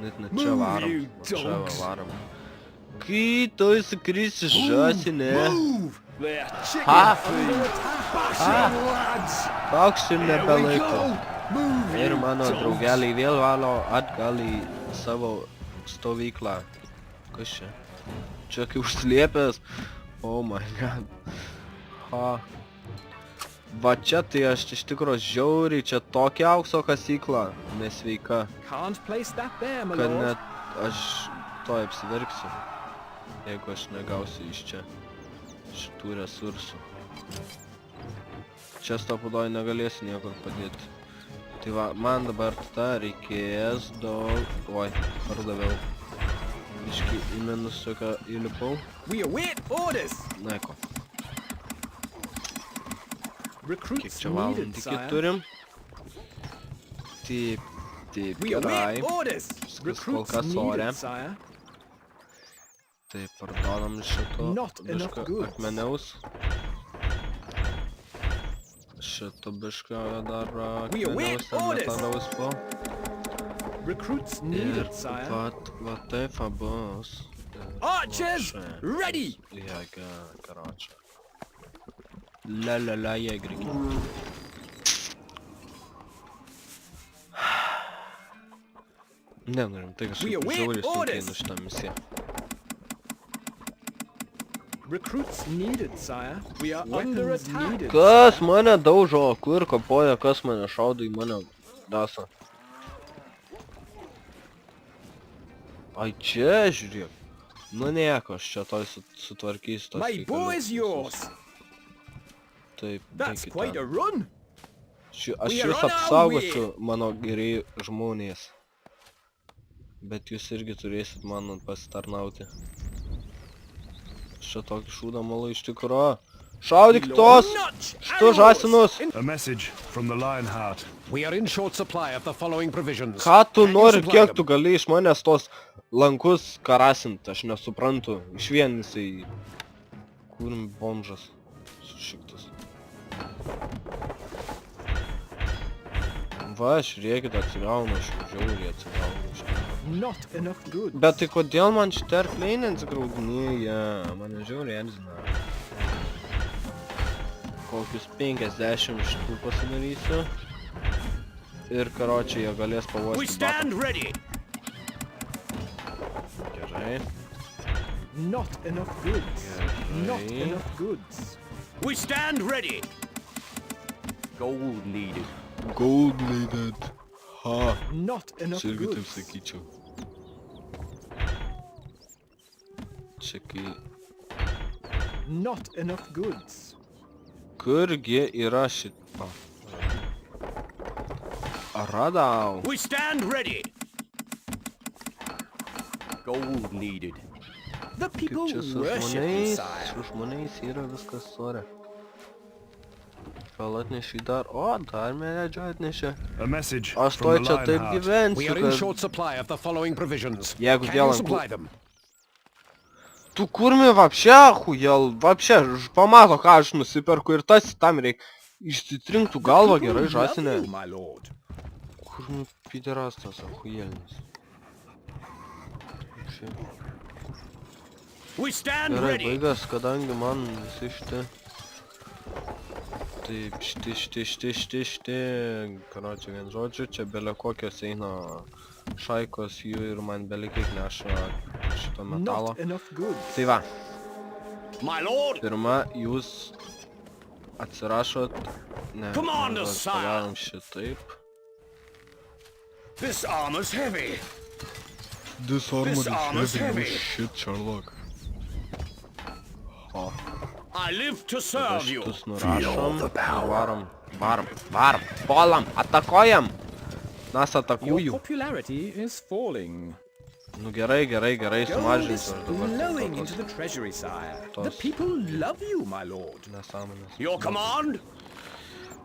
Net čia varom. Čia varom. Kai tu įsikrisi žąsinė. Ha? Toks ir nebelaiko. Ir mano draugeliai vėl valo atgal į savo stovyklą. Kas čia? Čia kai užslėpęs. Oh my god. Ha. Va čia tai aš iš tikro žiauriai, čia tokia aukso kasykla, nesveika. Kad net aš to apsiverksiu, jeigu aš negausiu iš čia šitų resursų. Čia stopudoj negalėsiu niekur padėti. Tai va, man dabar tada reikės daug... Oi, pardaviau. Biškį į minusiuką įlipau. Naiko. Kiek čia valandų iki turim? Taip, gerai. Viskas kol kas ore. Taip, pardodam šito bišką akmeniaus. Šito bišką dar akmeniaus ir metaliaus po. Ir va taip bus. Archers, ready! Jėga, karočią. La, jėgrigi. Ne, tai kažkaip žiauriai sunkiai nu šitą misiją. Kas mane daužo, kur kapoja, kas mane šaudo į mane dasą. Ai čia, žiūrėk. Nu nieko, aš čia toj sutvarkysiu tos reikalus. Taip, aš jūs apsaugosiu, mano geri žmonės. Bet jūs irgi turėsit man pasitarnauti. Čia tokį šūdą malą iš tikro. Šaudyk tos! Šitų žąsinus! Ką tu nori, kiek tu gali iš manęs tos lankus karasint, aš nesuprantu. Iš vien jisai... Kurim bomžas sušiktas. Va, žiūrėkit, atsigaunu, aš žiauriai atsigaunu. Bet tai kodėl man šitie arkliai neatsigraudinėja? Mane žiauriai erzina. Kokius 50 šitų pasidarysiu. Ir karočiai jie galės pavosti batą. Gerai. We stand ready. Gold needed. Gold needed. Ha. Aš irgi taip sakyčiau. Čia kai... Kurgi yra šitą? Radau. We stand ready. Gold needed. The people worship you, sire. Su žmonės yra viskas ore. Gal atnešai dar... O, dar medžio atnešė. Aš toj čia taip gyvensiu, kad... Jeigu dėl ant... Tu kurmi vapšė, hujel, vapšė, pamato, ką aš nusiperku ir tas tam reik. Išsitrinktų galvą gerai, žąsinė. Kurmi piderastas, hujelnis. Gerai, baigas, kadangi man visi šitie... Taip, šti, karočią vien žodžiu, čia belė kokios eina šaikos jų ir man belė kiek neša šito metalo. Tai va, pirma, jūs atsirašot, ne, padarom šitaip. This armor's heavy. This armor is heavy, no shit, Sherlock. O. I live to serve you. Šitus nurašom, varom, puolam, atakojam. Nas atakuju. Nu gerai, sumažinsiu aš dabar. Nesąmonės. Your command?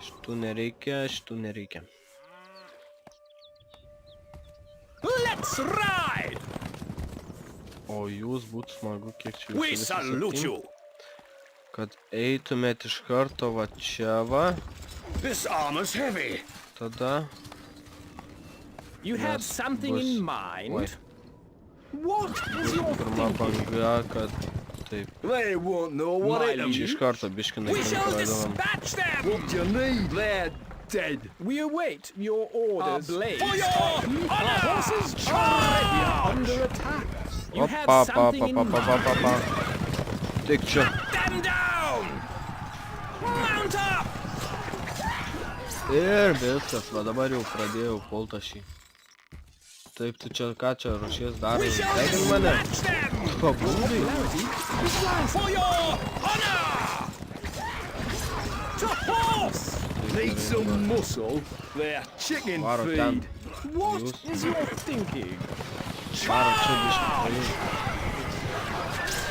Šitų nereikia. Let's ride. O jūs būtų smagu, kiek čia We salute you. Kad eitumėt iš karto va čia va. This armor's heavy. Tada You have Nes something bus- in Oi. mind? What is your Pirma thinking? banga, kad taip. They won't know what hit them. Čia iš karto biškinai We shall pradedam. dispatch them! What do you need? They're dead. We await your orders. Ablaze. For your honor! Horses are under attack. You have Opa, pa, something pa, in pa, pa, pa, pa, mind. pa. Tik čia. Them down! Mount up! Ir viskas, va dabar jau pradėjau pultą šį. Taip, tu čia ką čia ruošies darai? We shall Tegin mane. dispatch them! Pabūdai. For your honor! To horse! Need some muscle? They're chicken Varo ten. feed. What Jūs. is your thinking? Varo čia biškį paimti.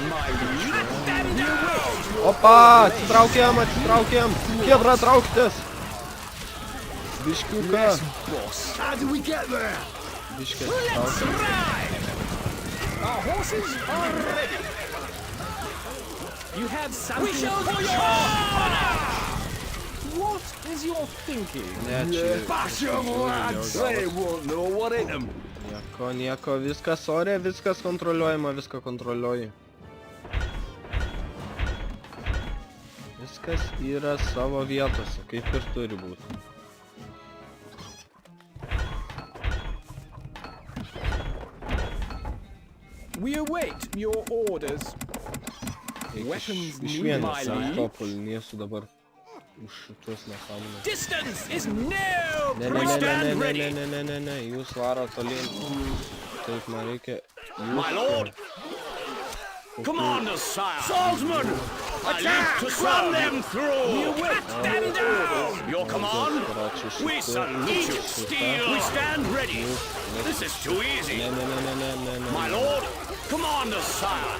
My Them down! Opa, atsitraukiam. Kebra, traukitės. Biškiuką. boss. How do we get there? Biškį Let's atsitraukiam. ride! Our horses are ready. You have something for your honor! What is your thinking? Ne, čia. Bash them, lads. They won't know what hit them. Nieko, viskas ore, viskas kontroliuojama, viską kontroliuoji. Viskas yra savo vietose, kaip ir turi būti. We await your orders. Weapons need my Išvienęs ant lead. to pulinėsiu dabar už šitus nesąmonės. Distance is no! Ne, jūs varo tolyn. Taip, man reikia... My lord. Commander, sire. Swordsman. Attack! Run them through. Cut them down! Your command? We salute you. Steel. We stand ready. This is too easy. Ne. My lord. Commander, sire.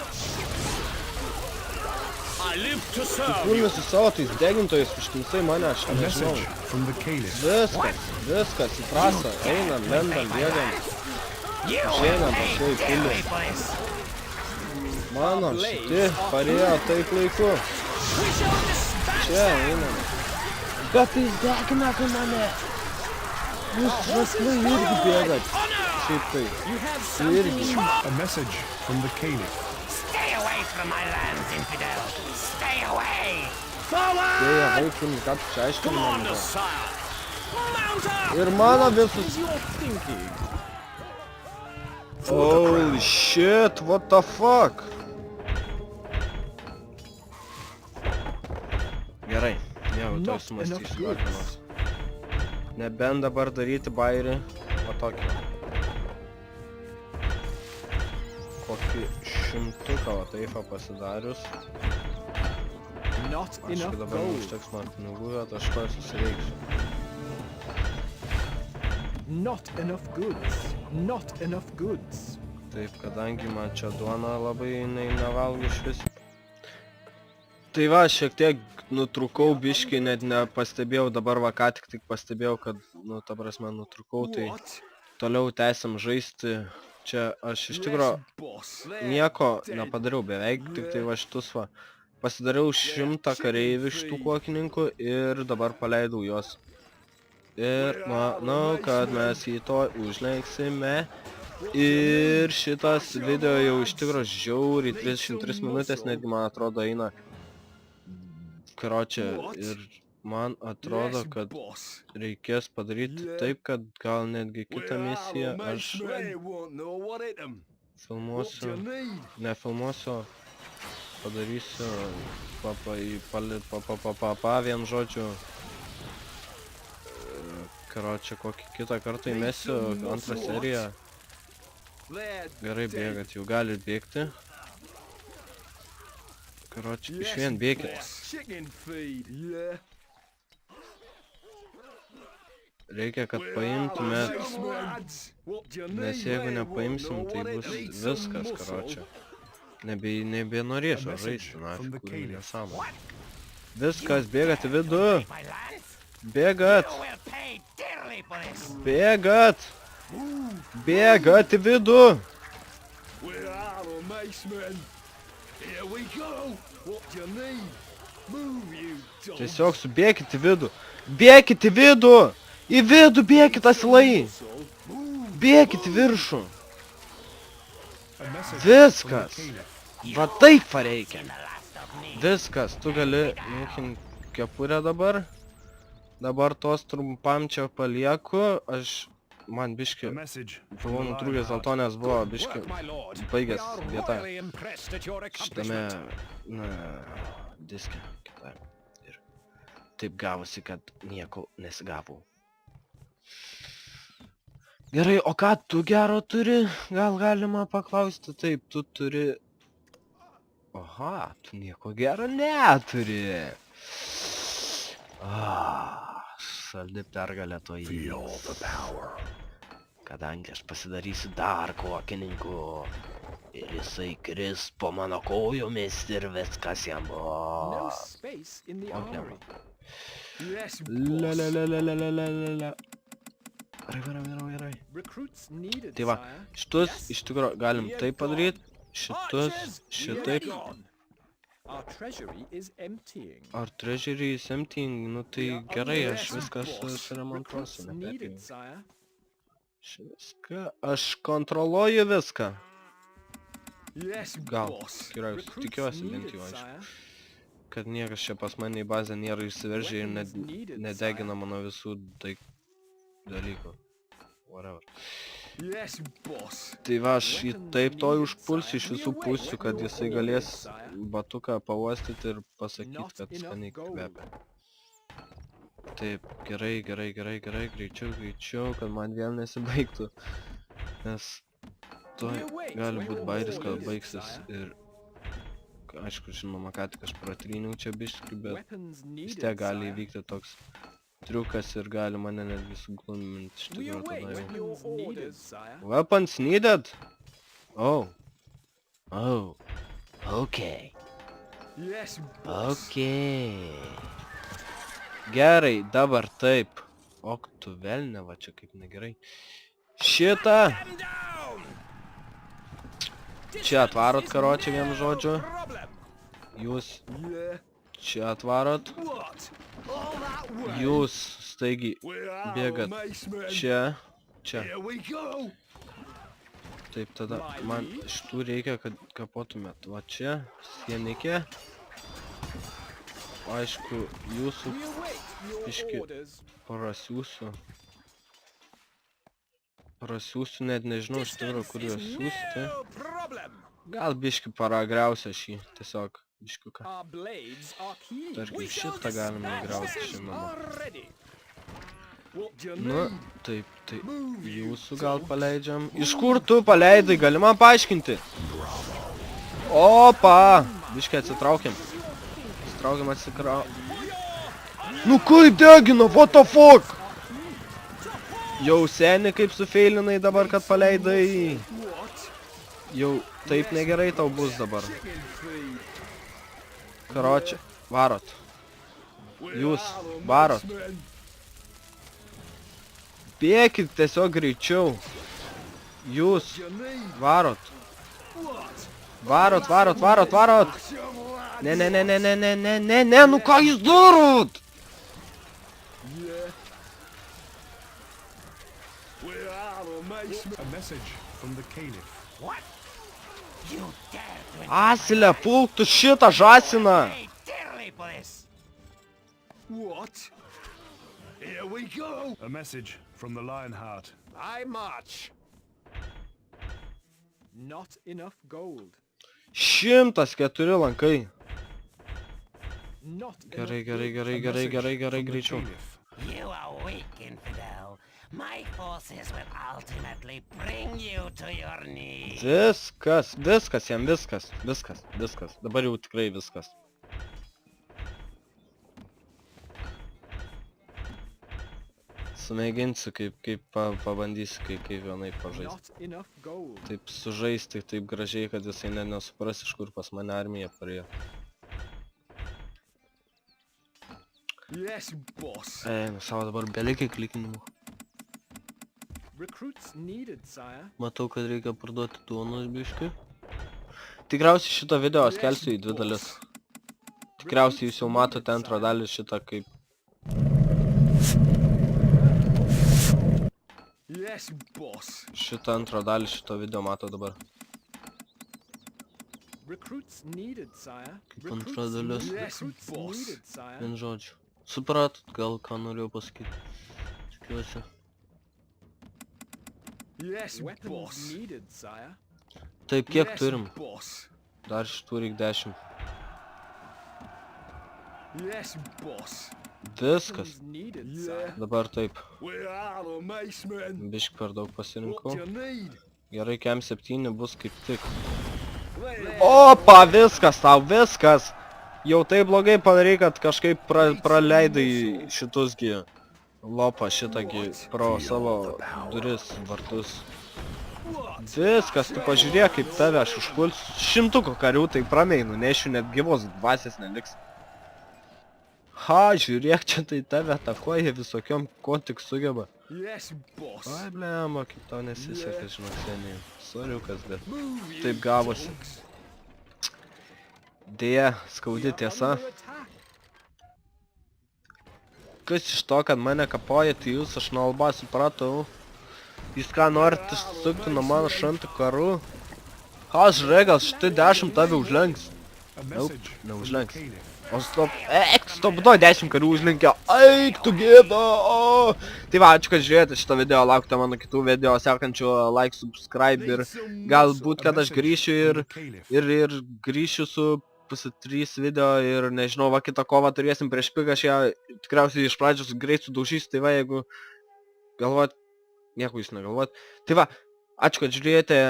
I live to serve you. Kūnus su savo tais degintojais užknisai mane, aš nežinau. From the Caliph. Viskas, į trasą, einam, lendam, bėgam. Žinam, pačiai pilį. Mano, šitie parėjo taip laiku. Čia einam. Bet tai degina, kai mane. Jūs žaslai irgi bėgat. Šiaip tai. You have something in mind. A message from the Caliph. Stay away from my lands, infidel! Stay away! Dėja, vaikim, ką tu čia aiškini man. Commander, sire. Mount up! Ir mano What visus. is your thinking? Holy shit, what the fuck? Gerai, jau to Not sumąstysiu enough ką nors. Nebent dabar daryti bairį, o tokį. Kokį 100 va taifą pasidarius. Not Aišku, enough dabar gold. užteks man pinigų, bet aš ko susireiksiu. Not enough goods. Not enough goods. Taip, kadangi man čia duona labai nevalgo iš vis. Tai va, šiek tiek nutrūkau biškį, net nepastebėjau, dabar va ką tik pastebėjau, kad, nu, ta prasme, nutrūkau, tai toliau tęsiam žaisti. Čia aš iš tikro nieko nepadariau, beveik tik tai va šitus va. Pasidariau 100 kareivių šitų kuokininkų ir dabar paleidau juos. Ir manau, kad mes jį to užlenksime. Ir šitas video jau iš tikro žiauriai 33 minutės, netgi man atrodo eina. Karočią, ir man atrodo, kad reikės padaryti taip, kad gal netgi kitą misiją aš filmuosiu, nefilmuosiu, padarysiu vien žodžiu. Karočią, kokį kitą kartą įmesiu antrą seriją. Gerai bėgat, jau galit bėgti. Karočią, iš vien bėgit. Reikia, kad paimtumėt, nes jeigu nepaimsim, tai bus viskas, karočią. Nebenorėsiu žaisti, nafik, kur nesąmonė. Viskas, bėgat į vidų. My lands? Bėgat. You will pay dearly for this! Bėgat. Bėgat į vidų. Where are the macemen? Here we go. What do you need? Move, you dogs. Tiesiog subėkit į vidų. Bėkit į vidų. Į vidų bėkit, asilai. Move, Bėkit viršų. A message from the Viskas. Caliph. Va taip reikia. The last of me. Viskas, tu gali nukin kepurę dabar. Dabar tos trumpam čia palieku. Man biški, A message from buvau the nutrūkęs dėl Lionheart. to, nes buvo biški Work, my lord. baigęs We are vieta royally impressed at your šitame, accomplishment. diske. Kitai. Ir taip gavosi, kad nieko nesigavau. Gerai, o ką tu gero turi? Gal galima paklausti? Taip, tu turi... Aha, tu nieko gero neturi. Saldi pergalė to įvyks. Kadangi aš pasidarysiu dar kokininku. Ir jisai kris po mano kojomis ir viskas jam No buvo. space in the Okay. armory. Yes, La boss. la la la la la la la la. Gerai. Recruits needed, Tai va, sire. šitus iš tikrųjų galim taip padaryti. Šitus, Archers, šitaip. you're gone. Our treasury is emptying. Ar treasury is emptying? Nu tai gerai, aš viską suremontuosiu. Recruits needed, sire. Viską, aš kontroliuoju viską. Yes, Gal, boss. tikriausiai, Recruits tikiuosi bent needed, jau, aišku. sire. Kad niekas čia pas mane į bazę nėra išsiveržę ir Weapons needed, nedegina mano visų dalykų. Whatever. Yes, boss. Tai va, aš jį taip to užpulsiu iš visų pusių, kad jisai galės batuką pauostyti ir pasakyti, kad skaniai kvepia. Taip, gerai, greičiau, kad man vėl nesibaigtų. Nes to gali būt bairis, kad baigsis ir... Aišku, žinoma, ką tik aš pratryniau čia biškį, bet Weapons vis needed, tiek gali sire. įvykti toks triukas ir gali mane netgi sugluminti iš We tikrųjų await tada jau. weapons needed, sire. Weapons needed? Oh. Okay. Yes, boss. Okay. Gerai, dabar taip. Ok, tu velne, va čia kaip negerai. Šitą. Čia atvarot karočią vienu žodžiu. Jūs Yeah. čia atvarot. What? All that way? Jūs staigiai We are bėgat macemen. čia. Here we go. Taip, tada man šitų reikia, kad kapotumėt. Va čia, sienikė. Aišku, jūsų We await your Biški. orders. Prasiūsiu, net nežinau iš tikrųjų, kur juos siūsti. No problem. Gal biški paragriausia šį, tiesiog biškiuką. Our blades are keen. Tarkim, šitą galime grauti, žinoma. Are ready. What do you Nu, need? taip, jūsų gal paleidžiam. Iš kur tu paleidai, gali man paaiškinti? Opa! Biškai atsitraukiam. Nu kaip degina, what the fuck? Jau seni kaip sufeilinai dabar, kad paleidai. What? Jau taip negerai tau bus dabar. Chicken feed. Karočią, varot. We Jūs are varot. macemen. Bėkit tiesiog greičiau. Jūs You need varot. what? Varot. Some lads. Ne, nu ką jūs darot? Yeah. We are macemen. A message from the Caliph. What? You dare to Asilė, pulk tu šitą žąsiną. pay dearly for this. What? Here we go. A message from the Lionheart. I march. Not enough gold. 104 lankai. Not Gerai, enough gold. A message from the greičiau. Caliph. You are weak, infidel. My forces will ultimately bring you to your knees. Viskas jam, viskas. Dabar jau tikrai viskas. Sumėginsiu, pabandysiu, kaip vienai pažaisti. Not enough gold. Taip sužaisti, taip gražiai, kad jisai net nesupras, iš kur pas mane armija parėjo. Yes, boss. Savo dabar belikai klikinimų. Recruits needed, sire. Matau, kad reikia parduoti duonos biškiui. Tikriausiai šitą video skelsiu į 2 dalis. Tikriausiai jūs jau matote antrą dalį šitą kaip... Yes, boss. Šitą antrą dalį šito video mato dabar. Recruits needed, sire. Kaip antra dalis. Yes, Recruits boss. needed, sire. Vien žodžiu. Supratot, gal ką norėjau pasakyti. Tikiuosi. Yes, Weapons boss. needed, sire. Taip, kiek Yes, turim? boss. Dar šitų reik 10. Yes, boss. Viskas. Weapons needed, Yeah. sire. Dabar taip. We're out of mace, man. Bišk per daug What pasirinkau. do you need? Gerai, kem 7 bus kaip tik. There. Opa, viskas tau, viskas! Jau taip blogai padarai, kad kažkaip praleidai šitusgi lopą šitągi pro savo duris, vartus. Viskas, tu pažiūrėk kaip tave aš užpulsiu. 100 karių tai prameinu, nešiu net gyvos dvasės neliks. Ha, žiūrėk, čia tai tave atakuoja visokiom, ko tik sugeba. Yes, boss. Ai, blema, kaip tau nesiseka, žinok, seniai. Soriukas, bet Move, you taip gavosi. dogs. Deja, skaudi tiesa. Under attack. Kas iš to, kad mane kapoja, tai jūs aš nuo alba supratau. Jūs ką norit išsukti nuo mano šantų karų? Ha, žiūrėk, gal šitai 10 tave užlenks. A Nope, message no from the užlenks. Caliph. O stop, stop, 10 karių užlenkė. Eik tu gėda, o. Tai va, ačiū, kad žiūrėjote šitą video, laukite mano kitų video, sekančių like, subscribe ir Need some galbūt, A kad aš message grįšiu from the Caliph. ir grįšiu su pusė 3 video ir nežinau, va kitą kovą turėsim prieš pigą, aš ją tikriausiai iš pradžios greit sudaužysiu, tai va jeigu galvot, nieko jūs negalvot. Tai va, ačiū, kad žiūrėjote,